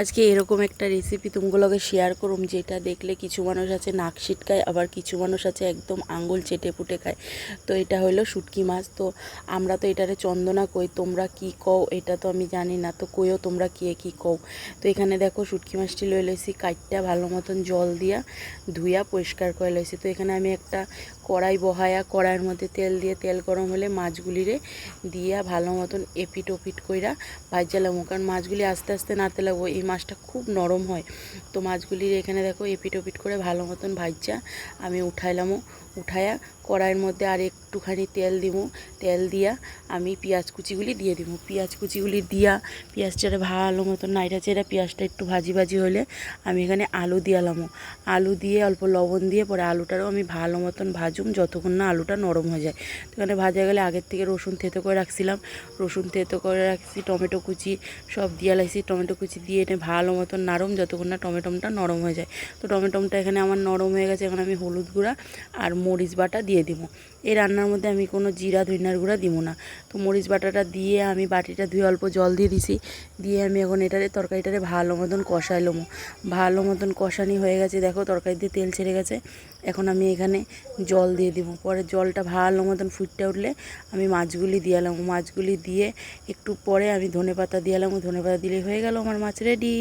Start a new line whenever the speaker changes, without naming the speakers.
আজকে এরকম একটা রেসিপি তোমাগুলোকে শেয়ার করুম, যেটা দেখলে কিছু মানুষ আছে নাক ছিটকায়, আবার কিছু মানুষ আছে একদম আঙ্গুল চেটে পুটে খায়। তো এটা হলো শুটকি মাছ। তো আমরা তো এটারে চন্দনা কই, তোমরা কি কও এটা তো আমি জানি না, তো কইও তোমরা কে কি কও। তো এখানে দেখো শুটকি মাছটি লই লইছি, কাটটা ভালো মতন জল দিয়া ধুইয়া পরিষ্কার করে লইছি। তো এখানে আমি একটা কড়াই বহায়া, কড়াইয়ের মধ্যে তেল দিয়ে, তেল গরম হলে মাছগুলিরে দিয়া ভালো মতন এপিট ওপিট কইরা ভাজা লাগবো, কারণ মাছগুলি আস্তে আস্তে নাড়তে লাগবো। এই মাছটা খুব নরম হয়। তো মাছগুলির এখানে দেখো এপিট ওপিট করে ভালো মতন ভাজা আমি উঠাইলামও। উঠায়া কড়াইয়ের মধ্যে আর একটুখানি তেল দিব, তেল দিয়া আমি পেঁয়াজ কুচিগুলি দিয়ে দিব। পেঁয়াজ কুচিগুলি দিয়া পেঁয়াজটারে ভালো মতন নাইড়া চেড়া পেঁয়াজটা একটু ভাজি ভাজি হলে আমি এখানে আলু দিয়ালামও। আলু দিয়ে অল্প লবণ দিয়ে পরে আলুটারও আমি ভালো মতন ভাজুম যতক্ষণ না আলুটা নরম হয়ে যায়। তো এখানে ভাজা গেলে আগের থেকে রসুন থেতো করে রাখছিলাম, রসুন থেতো করে রাখছি, টমেটো কুচি সব দিয়ে লাইছি। টমেটো কুচি দিয়ে এটা ভালো মতন নাড়ম যতক্ষণ না টমেটোটা নরম হয়ে যায়। তো টমেটোটা এখানে আমার নরম হয়ে গেছে। এখন আমি হলুদ গুঁড়া আর মরিচ বাটা দিয়ে দিব। এই রান্নার মধ্যে আমি কোনো জিরা ধনিয়ার গুঁড়া দিব না। তো মরিচ বাটাটা দিয়ে আমি বাটিটা ধুয়ে অল্প জল দিয়ে দিছি, দিয়ে আমি এখন এটারে তরকারিটারে ভালো মতন কষাইলাম। ভালো মতন কষানি হয়ে গেছে, দেখো তরকারি দিয়ে তেল ছেড়ে গেছে। এখন আমি এখানে জল দিয়ে দিব। পরে জলটা ভালো মতন ফুটতে উঠলে আমি মাছগুলি দিয়ালাম। মাছগুলি দিয়ে একটু পরে আমি ধনেপাতা দিয়ালাম। ধনেপাতা দিলে হয়ে গেল আমার মাছ রেডি।